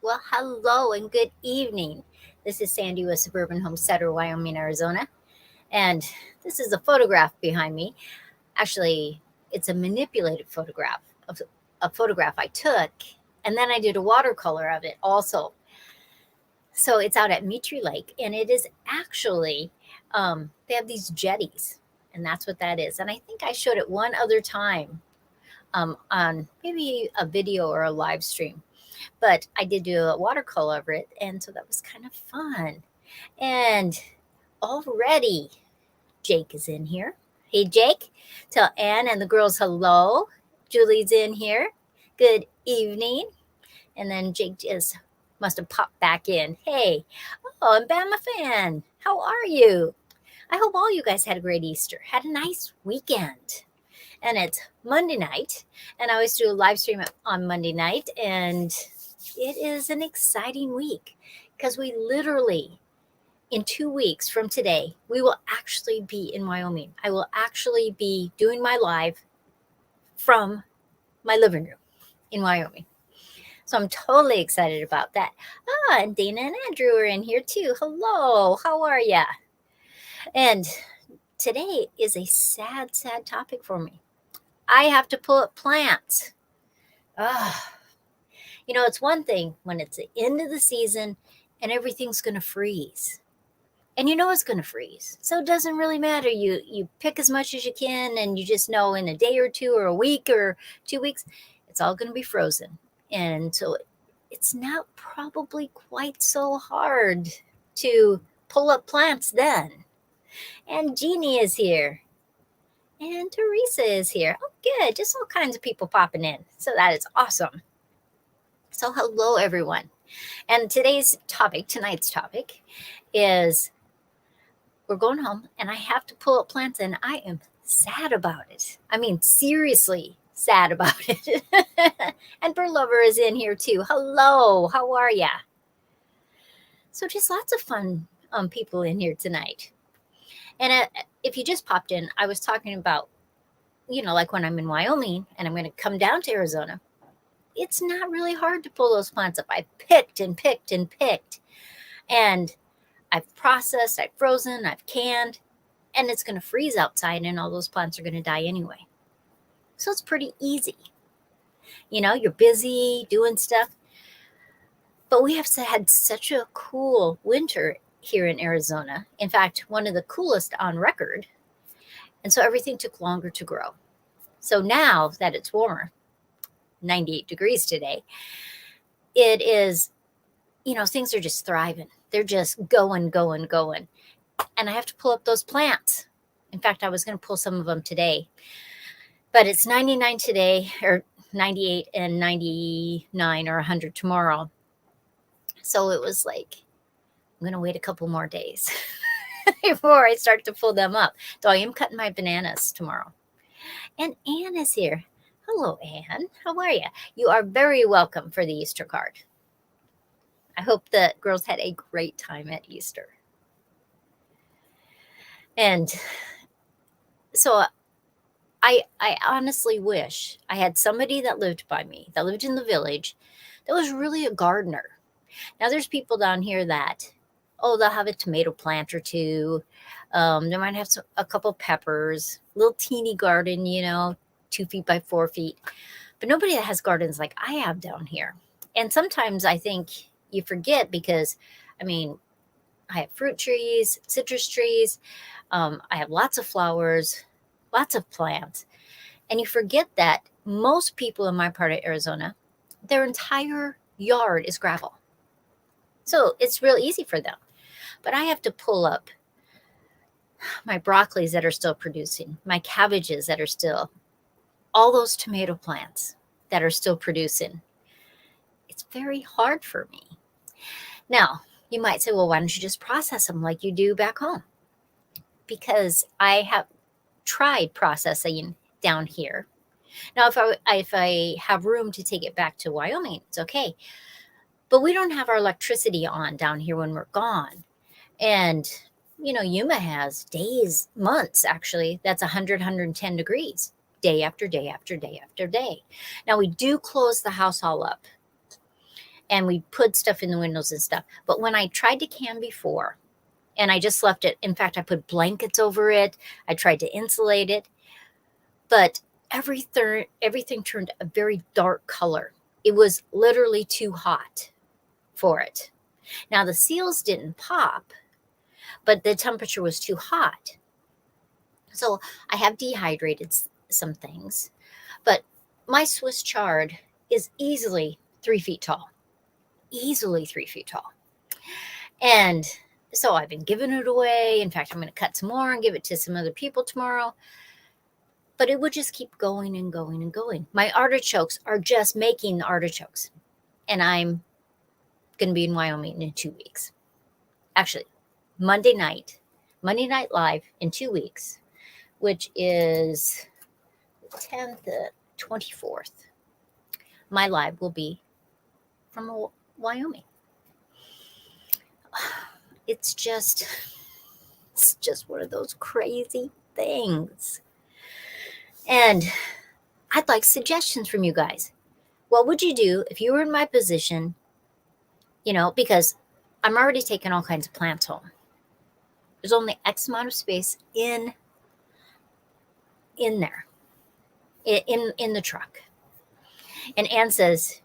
Well, hello and good evening. This is Sandi with Suburban Homesteader Wyoming, Arizona. And this is a photograph behind me. Actually, it's a manipulated photograph of a photograph I took. And then I did a watercolor of it also. So it's out at Meetree Lake. And it is actually, they have these jetties. And that's what that is. And I think I showed it one other time on maybe a video or a live stream. But I did do a watercolor of it, and so that was kind of fun. And already Jake is in here. Hey, Jake, tell Ann and the girls hello. Julie's in here. Good evening. And then Jake just must have popped back in. Hey, oh, and Bama fan, how are you? I hope all you guys had a great Easter, had a nice weekend. And it's Monday night, and I always do a live stream on Monday night, and it is an exciting week because we literally, in 2 weeks from today, we will actually be in Wyoming. I will actually be doing my live from my living room in Wyoming. So I'm totally excited about that. And Dana and Andrew are in here too. Hello, how are ya? And today is a sad, sad topic for me. I have to pull up plants. It's one thing when it's the end of the season and everything's going to freeze. And you know it's going to freeze. So it doesn't really matter. You pick as much as you can, and you just know in a day or two or a week or 2 weeks, it's all going to be frozen. And so it's not probably quite so hard to pull up plants then. And Jeannie is here. And Teresa is here. Oh, good. Just all kinds of people popping in. So that is awesome. So hello, everyone. And tonight's topic is we're going home and I have to pull up plants and I am sad about it. I mean, seriously sad about it. And Bird Lover is in here too. Hello, how are ya? So just lots of fun people in here tonight. And if you just popped in, I was talking about, like when I'm in Wyoming and I'm going to come down to Arizona, it's not really hard to pull those plants up. I picked and picked and picked. And I've processed, I've frozen, I've canned, and it's going to freeze outside and all those plants are going to die anyway. So it's pretty easy. You're busy doing stuff. But we have had such a cool winter here in Arizona. In fact, one of the coolest on record. And so everything took longer to grow. So now that it's warmer, 98 degrees today, it is, things are just thriving. They're just going. And I have to pull up those plants. In fact, I was going to pull some of them today. But it's 99 today, or 98 and 99 or 100 tomorrow. So it was like, I'm going to wait a couple more days before I start to pull them up. So I am cutting my bananas tomorrow. And Ann is here. Hello, Ann. How are you? You are very welcome for the Easter card. I hope the girls had a great time at Easter. And so I honestly wish I had somebody that lived by me, that lived in the village, that was really a gardener. Now, there's people down here that, they'll have a tomato plant or two. They might have a couple peppers, little teeny garden, 2 feet by 4 feet. But nobody that has gardens like I have down here. And sometimes I think you forget because, I have fruit trees, citrus trees. I have lots of flowers, lots of plants. And you forget that most people in my part of Arizona, their entire yard is gravel. So it's real easy for them. But I have to pull up my broccolis that are still producing, my cabbages that are still, all those tomato plants that are still producing. It's very hard for me. Now, you might say, well, why don't you just process them like you do back home? Because I have tried processing down here. Now, if I have room to take it back to Wyoming, it's okay. But we don't have our electricity on down here when we're gone. And, Yuma has days, months, actually, that's 100, 110 degrees, day after day after day after day. Now, we do close the house all up. and we put stuff in the windows and stuff. But when I tried to can before, and I just left it, in fact, I put blankets over it. I tried to insulate it, but everything turned a very dark color. It was literally too hot for it. Now, the seals didn't pop, but the temperature was too hot. So I have dehydrated some things, but my Swiss chard is easily 3 feet tall, easily 3 feet tall. And so I've been giving it away. In fact, I'm going to cut some more and give it to some other people tomorrow. But it would just keep going and going and going. My artichokes are just making the artichokes. And I'm going to be in Wyoming in 2 weeks. Actually, Monday night live in 2 weeks, which is the 10th, the 24th. My live will be from Wyoming. It's just one of those crazy things. And I'd like suggestions from you guys. What would you do if you were in my position? You know, because I'm already taking all kinds of plants home. There's only X amount of space in there, in the truck. And Anne says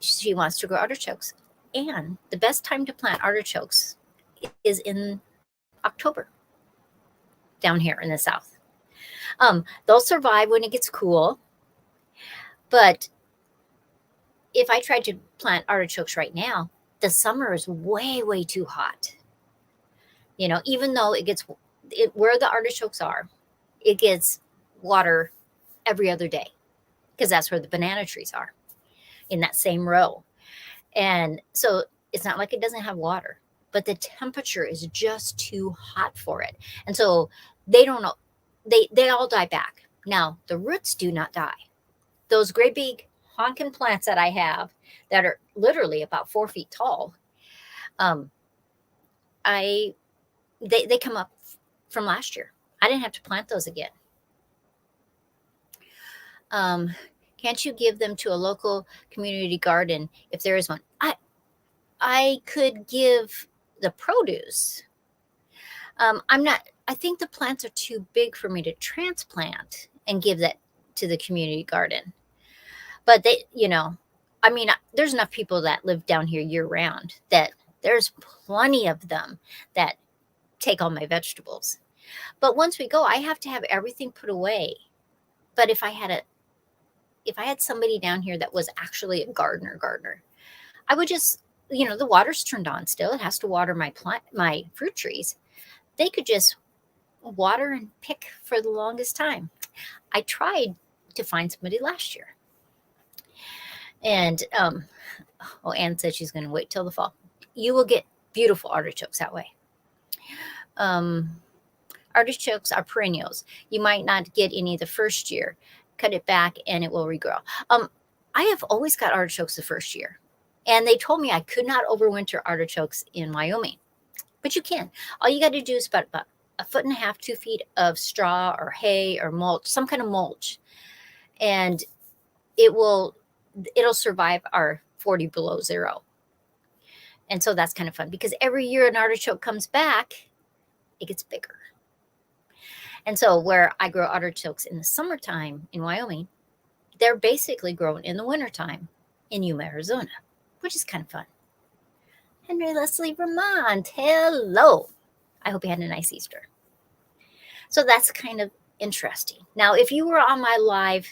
she wants to grow artichokes. And the best time to plant artichokes is in October down here in the South. They'll survive when it gets cool. But if I tried to plant artichokes right now, the summer is way, way too hot. You know, even though where the artichokes are, it gets water every other day because that's where the banana trees are in that same row. And so it's not like it doesn't have water, but the temperature is just too hot for it. And so they don't know. They all die back. Now, the roots do not die. Those great big honking plants that I have that are literally about 4 feet tall, they come up from last year. I didn't have to plant those again. Can't you give them to a local community garden if there is one? I could give the produce. I think the plants are too big for me to transplant and give that to the community garden. But there's enough people that live down here year round that there's plenty of them that take all my vegetables. But once we go, I have to have everything put away. But if I had somebody down here that was actually a gardener, I would just, the water's turned on still. It has to water my fruit trees. They could just water and pick for the longest time. I tried to find somebody last year. And, Anne said she's going to wait till the fall. You will get beautiful artichokes that way. Artichokes are perennials. You might not get any the first year. Cut it back and it will regrow. I have always got artichokes the first year. And they told me I could not overwinter artichokes in Wyoming. But you can. All you got to do is about 1.5 feet, 2 feet of straw or hay or mulch, some kind of mulch. And it'll survive our 40 below zero. And so that's kind of fun because every year an artichoke comes back, it gets bigger. And so where I grow artichokes in the summertime in Wyoming, they're basically grown in the wintertime in Yuma, Arizona, which is kind of fun. Henry Leslie Vermont, hello. I hope you had a nice Easter. So that's kind of interesting. Now, if you were on my live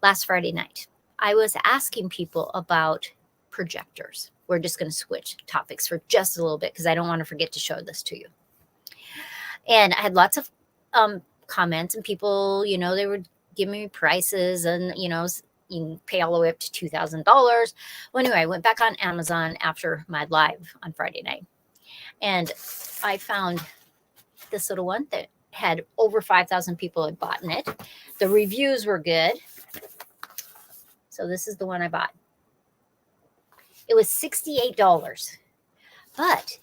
last Friday night, I was asking people about projectors. We're just going to switch topics for just a little bit because I don't want to forget to show this to you. And I had lots of comments and people, they were giving me prices and, you can pay all the way up to $2,000. Well, anyway, I went back on Amazon after my live on Friday night. And I found this little one that had over 5,000 people had bought in it. The reviews were good. So this is the one I bought. It was $68. But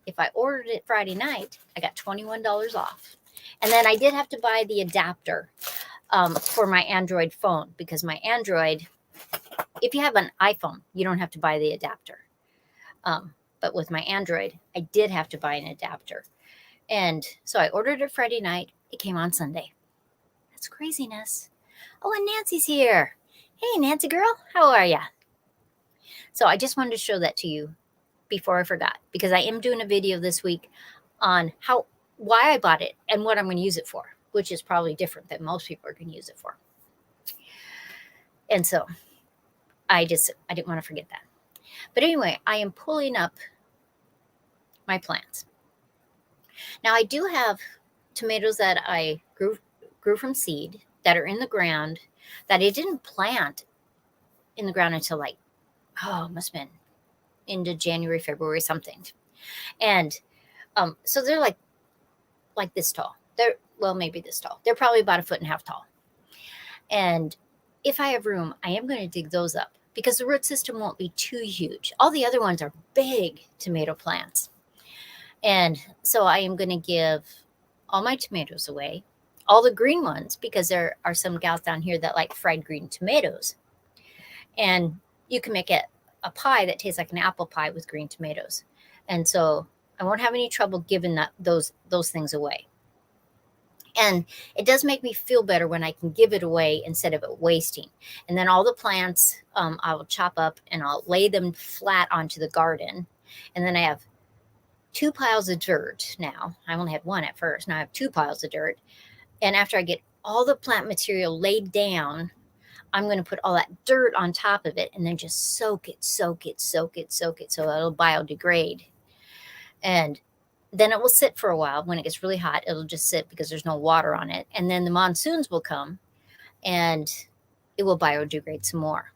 if I ordered it Friday night, I got $21 off. And then I did have to buy the adapter for my Android phone because my Android If you have an iPhone, you don't have to buy the adapter. But with my Android, I did have to buy an adapter. And so I ordered it Friday night. It came on Sunday. That's craziness. Oh, and Nancy's here. Hey, Nancy girl, how are ya? So I just wanted to show that to you before I forgot, because I am doing a video this week on why I bought it and what I'm going to use it for, which is probably different than most people are going to use it for. And so I didn't want to forget that. But anyway, I am pulling up my plants. Now I do have tomatoes that I grew from seed that are in the ground that I didn't plant in the ground until like, it must have been into January, February, something. And so they're like this tall. Maybe this tall. They're probably about 1.5 feet tall. And if I have room, I am going to dig those up because the root system won't be too huge. All the other ones are big tomato plants. And so I am going to give all my tomatoes away, all the green ones, because there are some gals down here that like fried green tomatoes. And you can make it a pie that tastes like an apple pie with green tomatoes. And so I won't have any trouble giving those things away. And it does make me feel better when I can give it away instead of it wasting. And then all the plants I will chop up and I'll lay them flat onto the garden. And then I have 2 piles of dirt now. I only had one at first. Now I have 2 piles of dirt. And after I get all the plant material laid down, I'm going to put all that dirt on top of it and then just soak it so it'll biodegrade. And then it will sit for a while. When it gets really hot, it'll just sit because there's no water on it. And then the monsoons will come and it will biodegrade some more.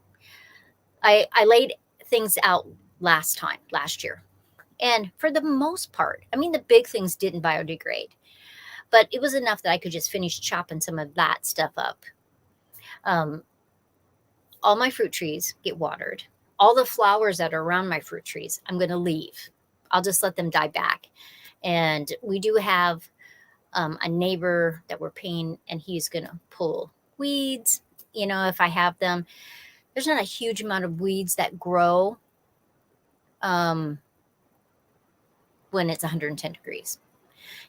I laid things out last year. And for the most part, I mean, the big things didn't biodegrade, but it was enough that I could just finish chopping some of that stuff up. All my fruit trees get watered. All the flowers that are around my fruit trees, I'm going to leave. I'll just let them die back. And we do have a neighbor that we're paying, and he's going to pull weeds, if I have them. There's not a huge amount of weeds that grow when it's 110 degrees.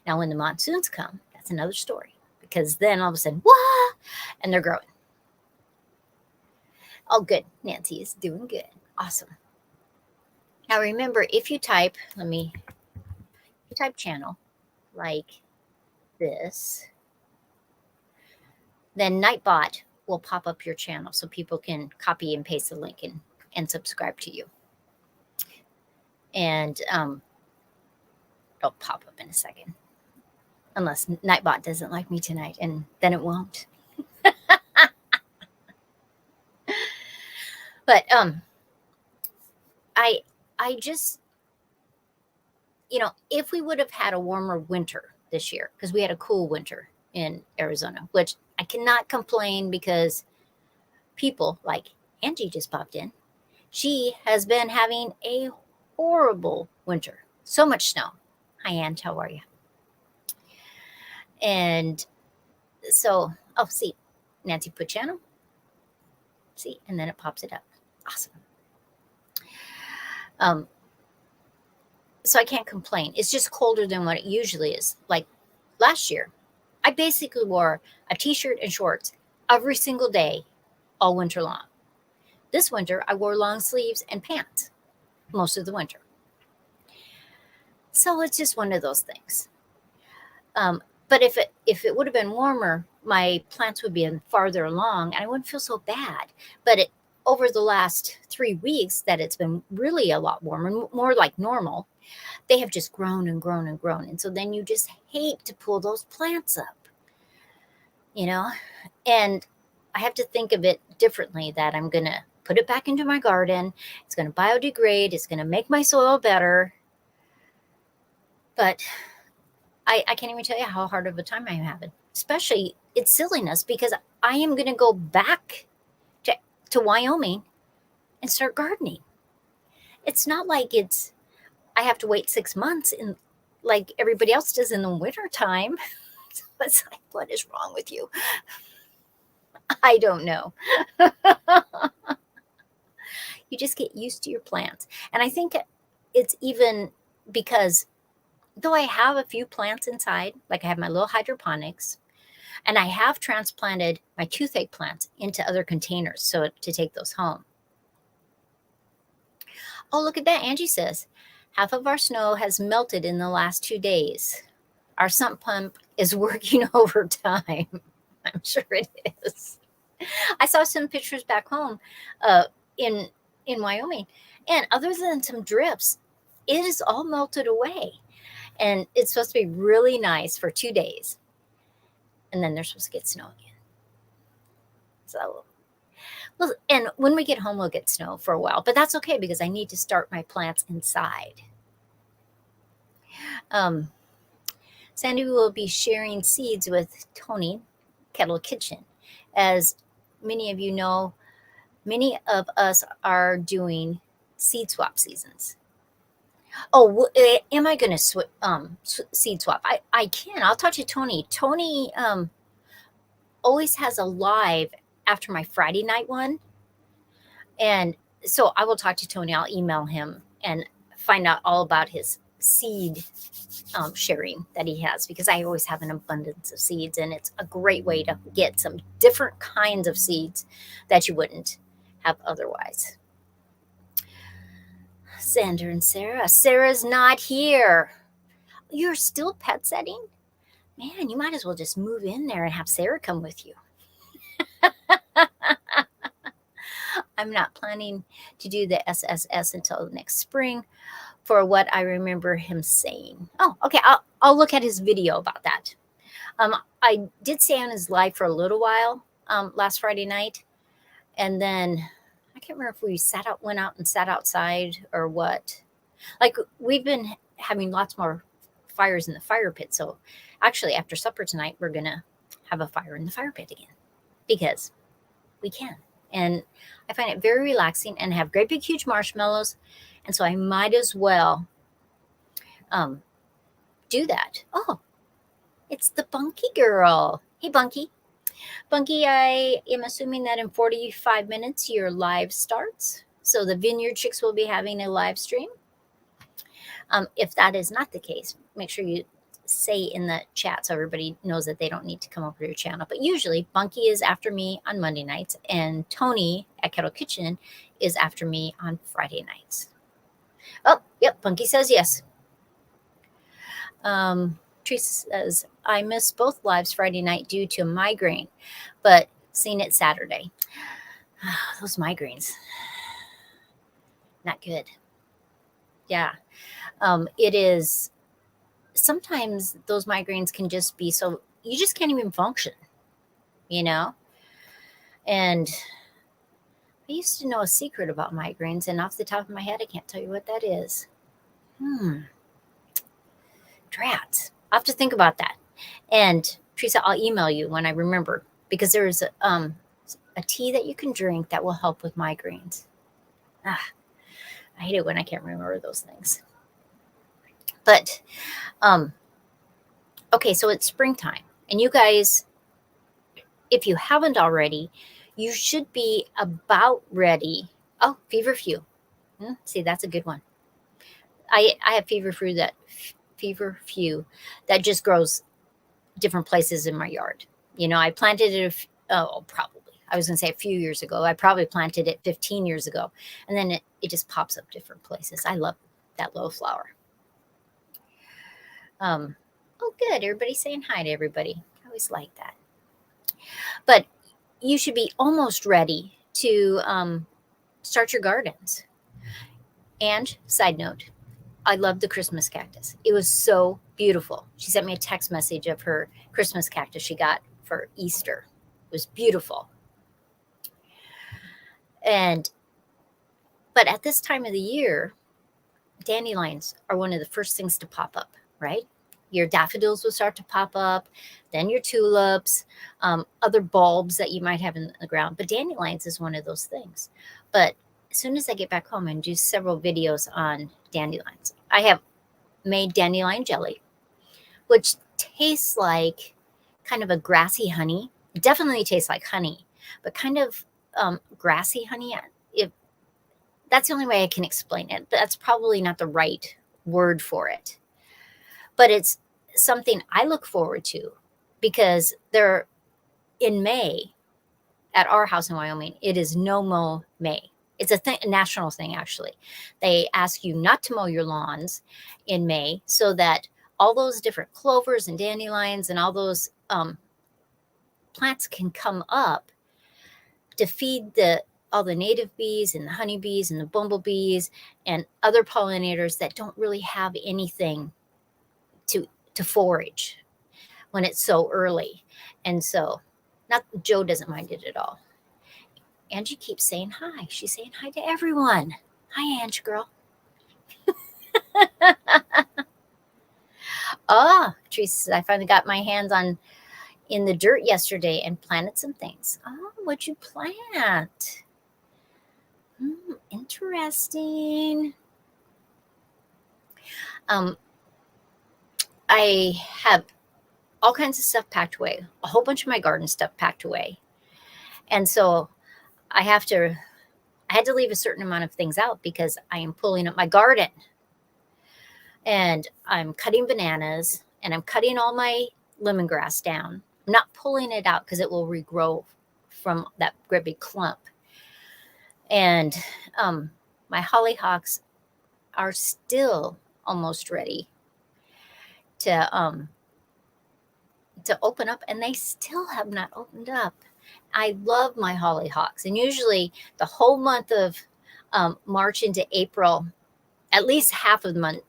Now, when the monsoons come, that's another story, because then all of a sudden, wah, and they're growing. Oh, good. Nancy is doing good. Awesome. Now, remember, if you type, channel like this, then Nightbot will pop up your channel so people can copy and paste the link and subscribe to you. And it'll pop up in a second, unless Nightbot doesn't like me tonight, and then it won't. But I just, if we would have had a warmer winter this year, because we had a cool winter in Arizona, which I cannot complain because people like Angie just popped in. She has been having a horrible winter. So much snow. Hi, Ange. How are you? And so, see, Nancy put channel. See, and then it pops it up. Awesome. So I can't complain. It's just colder than what it usually is. Like last year, I basically wore a t-shirt and shorts every single day all winter long. This winter, I wore long sleeves and pants most of the winter. So it's just one of those things. But if it would have been warmer, my plants would be farther along and I wouldn't feel so bad. But over the last 3 weeks that it's been really a lot warmer, more like normal, they have just grown and grown and grown. And so then you just hate to pull those plants up, and I have to think of it differently, that I'm going to put it back into my garden. It's going to biodegrade. It's going to make my soil better. But I can't even tell you how hard of a time I'm having. Especially, it's silliness because I am going to go back to Wyoming and start gardening. It's not like I have to wait 6 months like everybody else does in the winter time. It's like, what is wrong with you? I don't know. You just get used to your plants. And I think it's even because though I have a few plants inside, like I have my little hydroponics, and I have transplanted my toothache plants into other containers so to take those home. Oh, look at that. Angie says, half of our snow has melted in the last 2 days. Our sump pump is working overtime. I'm sure it is. I saw some pictures back home in Wyoming, and other than some drips, it is all melted away. And it's supposed to be really nice for 2 days. And then they're supposed to get snow again. So, well, and when we get home, we'll get snow for a while. But that's okay because I need to start my plants inside. Sandi will be sharing seeds with Tony, Kettle Kitchen. As many of you know, many of us are doing seed swap seasons. Oh, am I going to seed swap? I can. I'll talk to Tony. Tony always has a live after my Friday night one. And so I will talk to Tony. I'll email him and find out all about his seed sharing that he has, because I always have an abundance of seeds, and it's a great way to get some different kinds of seeds that you wouldn't have otherwise. Xander and Sarah. Sarah's not here. You're still pet setting? Man, you might as well just move in there and have Sarah come with you. I'm not planning to do the SSS until next spring, for what I remember him saying. Oh, okay. I'll look at his video about that. I did stay on his live for a little while last Friday night, and then I can't remember if we went out and sat outside or what. Like, we've been having lots more fires in the fire pit. So actually, after supper tonight, we're gonna have a fire in the fire pit again because we can. And I find it very relaxing, and have great big huge marshmallows. And so I might as well do that. Oh, it's the Bunky girl. Hey, Bunky. Bunky, I am assuming that in 45 minutes your live starts. So the Vineyard Chicks will be having a live stream. If that is not the case, make sure you say in the chat so everybody knows that they don't need to come over to your channel. But usually Bunky is after me on Monday nights, and Tony at Kettle Kitchen is after me on Friday nights. Oh, yep, Bunky says yes. Teresa says, I missed both lives Friday night due to a migraine, but seen it Saturday. Those migraines, not good. Yeah. It is. Sometimes those migraines can just be so, you just can't even function, you know? And I used to know a secret about migraines, and off the top of my head, I can't tell you what that is. Drats. I'll have to think about that. And Teresa, I'll email you when I remember, because there's a tea that you can drink that will help with migraines. I hate it when I can't remember those things. But, okay, so it's springtime. And you guys, if you haven't already, you should be about ready. Oh, feverfew. See, that's a good one. I have feverfew that just grows different places in my yard. You know, I planted it, probably, I was going to say a few years ago. I probably planted it 15 years ago. And then it just pops up different places. I love that little flower. Oh, good. Everybody's saying hi to everybody. I always like that. But you should be almost ready to start your gardens. And side note, I love the Christmas cactus. It was so beautiful. She sent me a text message of her Christmas cactus she got for Easter. It was beautiful. But at this time of the year, dandelions are one of the first things to pop up, right? Your daffodils will start to pop up, then your tulips, other bulbs that you might have in the ground. But dandelions is one of those things. But as soon as I get back home and do several videos on dandelions, I have made dandelion jelly, which tastes like kind of a grassy honey. It definitely tastes like honey, but kind of grassy honey. That's the only way I can explain it. That's probably not the right word for it, but it's something I look forward to because they're in May at our house in Wyoming. It is no mow May. It's a national thing, actually. They ask you not to mow your lawns in May so that all those different clovers and dandelions and all those plants can come up to feed all the native bees and the honeybees and the bumblebees and other pollinators that don't really have anything to forage when it's so early. And so, not Joe doesn't mind it at all. Angie keeps saying hi. She's saying hi to everyone. Hi, Angie girl. Teresa says, I finally got my hands in the dirt yesterday and planted some things. Oh, what'd you plant? Interesting. I have all kinds of stuff packed away, a whole bunch of my garden stuff packed away. And so I had to leave a certain amount of things out because I am pulling up my garden. And I'm cutting bananas and I'm cutting all my lemongrass down. I'm not pulling it out because it will regrow from that great big clump. And my hollyhocks are still almost ready to open up, and they still have not opened up. I love my hollyhocks, and usually the whole month of March into April, at least half of the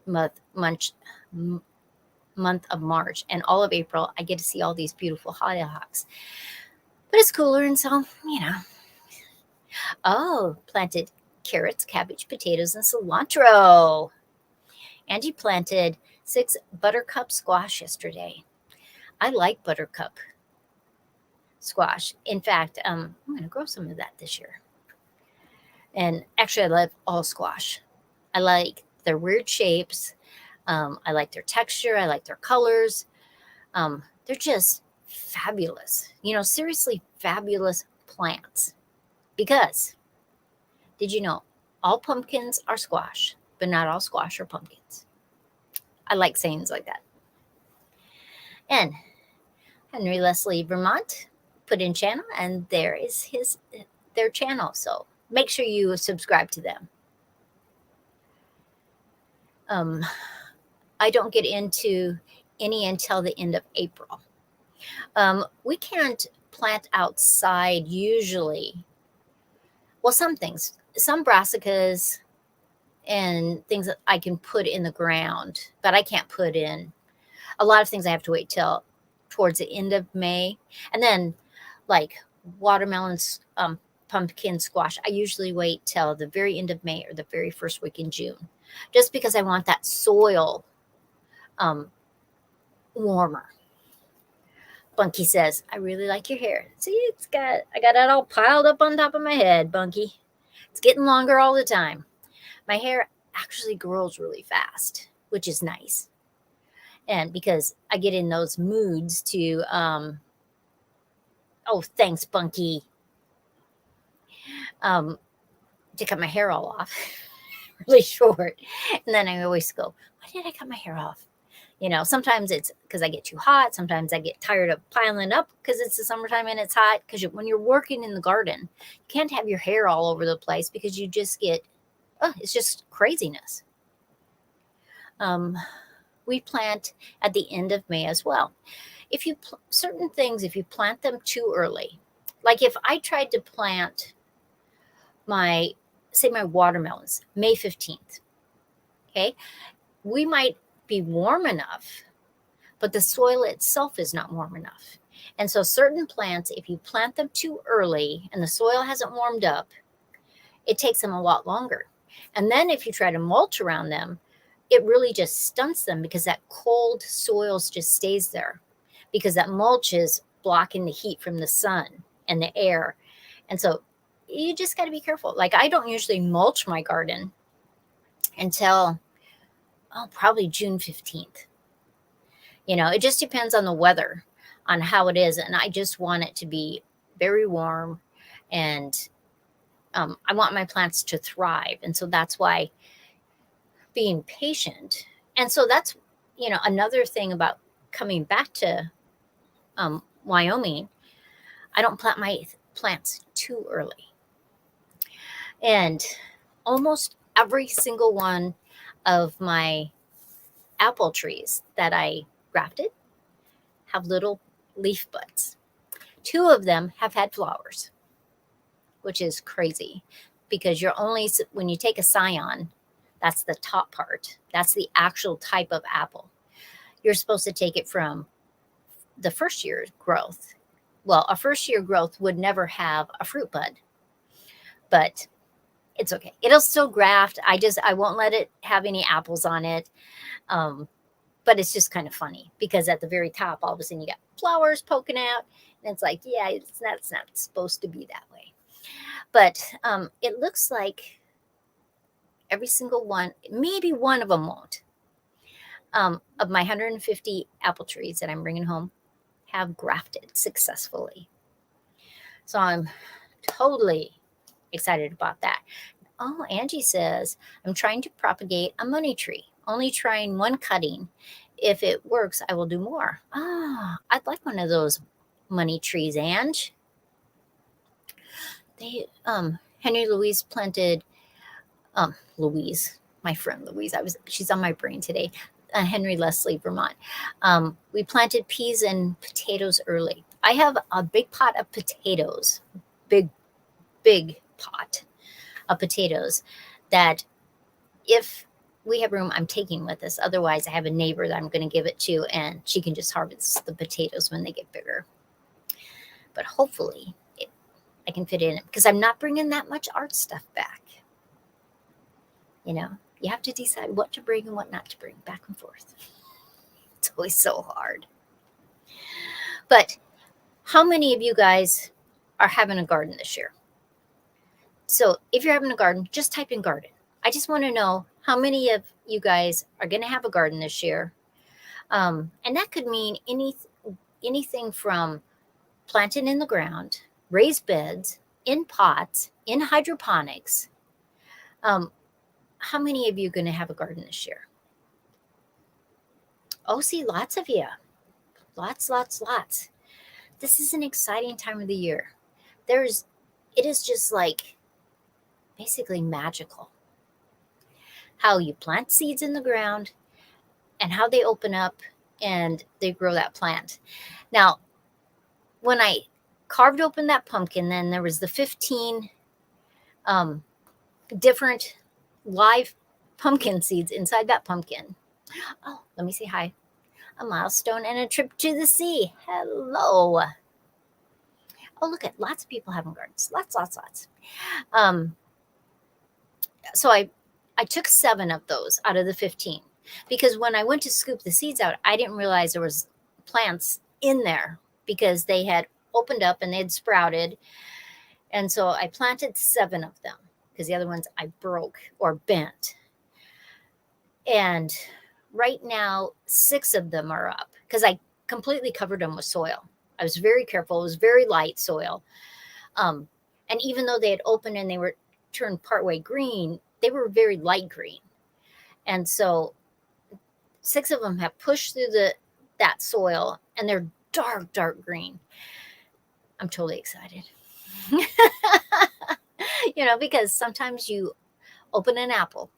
month of March and all of April, I get to see all these beautiful hollyhocks. But it's cooler, and so, planted carrots, cabbage, potatoes, and cilantro. Angie planted 6 buttercup squash yesterday. I like buttercup squash. In fact, I'm going to grow some of that this year. And actually, I love all squash. I like their weird shapes. I like their texture. I like their colors. They're just fabulous. Seriously fabulous plants. Because, did you know, all pumpkins are squash, but not all squash are pumpkins. I like sayings like that. And Henry Leslie Vermont put in channel, and there is their channel. So make sure you subscribe to them. I don't get into any until the end of April. We can't plant outside usually. Well, some things, some brassicas and things that I can put in the ground, but I can't put in. A lot of things I have to wait till towards the end of May. And then like watermelons, pumpkin squash, I usually wait till the very end of May or the very first week in June, just because I want that soil warmer. Bunky says, I really like your hair. See, I got it all piled up on top of my head, Bunky. It's getting longer all the time. My hair actually grows really fast, which is nice. And because I get in those moods to, thanks, Bunky, to cut my hair all off really short. And then I always go, why did I cut my hair off? Sometimes it's because I get too hot. Sometimes I get tired of piling up because it's the summertime and it's hot. Because when you're working in the garden, you can't have your hair all over the place because you just get, it's just craziness. We plant at the end of May as well. If you certain things, if you plant them too early, like if I tried to plant my watermelons May 15th, okay, we might be warm enough, but the soil itself is not warm enough. And so certain plants, if you plant them too early and the soil hasn't warmed up, it takes them a lot longer. And then if you try to mulch around them, it really just stunts them because that cold soil just stays there because that mulch is blocking the heat from the sun and the air. And so you just got to be careful. Like I don't usually mulch my garden until probably June 15th. It just depends on the weather, on how it is. And I just want it to be very warm and I want my plants to thrive. And so that's why being patient. And so that's, another thing about coming back to Wyoming, I don't plant my plants too early. And almost every single one of my apple trees that I grafted have little leaf buds. 2 of them have had flowers, which is crazy because when you take a scion, that's the top part. That's the actual type of apple. You're supposed to take it from the first year's growth. Well, a first year growth would never have a fruit bud, but it's okay. It'll still graft. I won't let it have any apples on it. But it's just kind of funny because at the very top, all of a sudden you got flowers poking out, and it's like, yeah, it's not supposed to be that way. But it looks like every single one, maybe one of them won't, of my 150 apple trees that I'm bringing home have grafted successfully. So I'm totally excited about that. Oh, Angie says, I'm trying to propagate a money tree, only trying one cutting. If it works, I will do more. I'd like one of those money trees, Ange. Henry Louise planted, Louise, my friend Louise, she's on my brain today. Henry Leslie, Vermont. We planted peas and potatoes early. I have a big pot of potatoes, big pot of potatoes that if we have room, I'm taking with us. Otherwise, I have a neighbor that I'm going to give it to, and she can just harvest the potatoes when they get bigger. But hopefully, I can fit in it because I'm not bringing that much art stuff back. You have to decide what to bring and what not to bring, back and forth. It's always so hard. But how many of you guys are having a garden this year? So if you're having a garden, just type in garden. I just want to know how many of you guys are going to have a garden this year. And that could mean anything from planting in the ground, raised beds, in pots, in hydroponics. How many of you are going to have a garden this year? Oh, see, lots of you. Lots. This is an exciting time of the year. It is just like basically magical. How you plant seeds in the ground and how they open up and they grow that plant. Now, when I carved open that pumpkin, then there was the 15 different live pumpkin seeds inside that pumpkin. Oh, let me say hi. A milestone and a trip to the sea. Hello. Oh, look at lots of people having gardens. Lots. So I took 7 of those out of the 15 because when I went to scoop the seeds out, I didn't realize there was plants in there because they had opened up and they had sprouted. And so I planted 7 of them because the other ones I broke or bent. And right now, 6 of them are up because I completely covered them with soil. I was very careful. It was very light soil. And even though they had opened and they were turned partway green, they were very light green. And so 6 of them have pushed through that soil and they're dark green. I'm totally excited. Because sometimes you open an apple,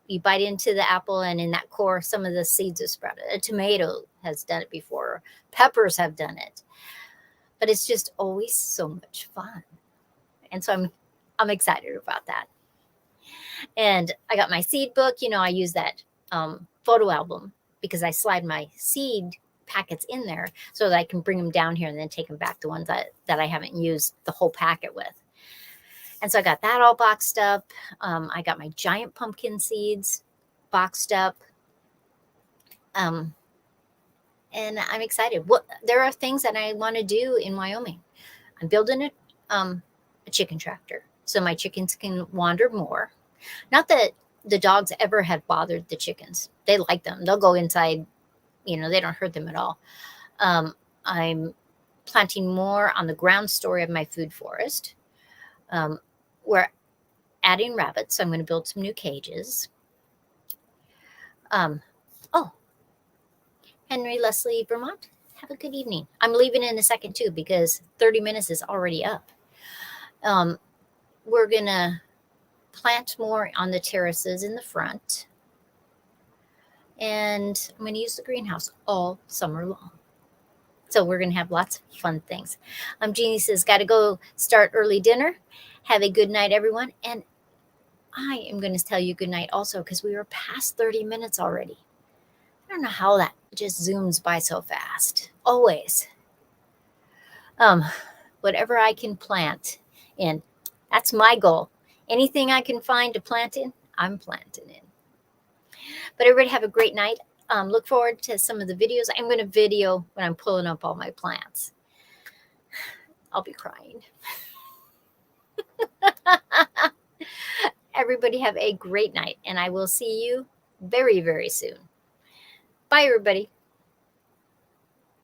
you bite into the apple, and in that core, some of the seeds are sprouted. A tomato has done it before. Peppers have done it. But it's just always so much fun. And so I'm excited about that. And I got my seed book. I use that photo album because I slide my seed packets in there so that I can bring them down here and then take them back, the ones that I haven't used the whole packet with. And so I got that all boxed up. I got my giant pumpkin seeds boxed up. And I'm excited. There are things that I want to do in Wyoming. I'm building a chicken tractor so my chickens can wander more. Not that the dogs ever have bothered the chickens. They like them. They'll go inside. They don't hurt them at all. I'm planting more on the ground story of my food forest. we're adding rabbits, so I'm going to build some new cages. Oh, Henry Leslie Vermont, have a good evening. I'm leaving in a second too because 30 minutes is already up. We're going to plant more on the terraces in the front. And I'm going to use the greenhouse all summer long. So we're going to have lots of fun things. Jeannie says, got to go start early dinner. Have a good night, everyone. And I am going to tell you good night also because we were past 30 minutes already. I don't know how that just zooms by so fast. Always. Whatever I can plant in, that's my goal. Anything I can find to plant in, I'm planting in. But everybody have a great night. Look forward to some of the videos. I'm going to video when I'm pulling up all my plants. I'll be crying. Everybody have a great night, and I will see you very, very soon. Bye, everybody.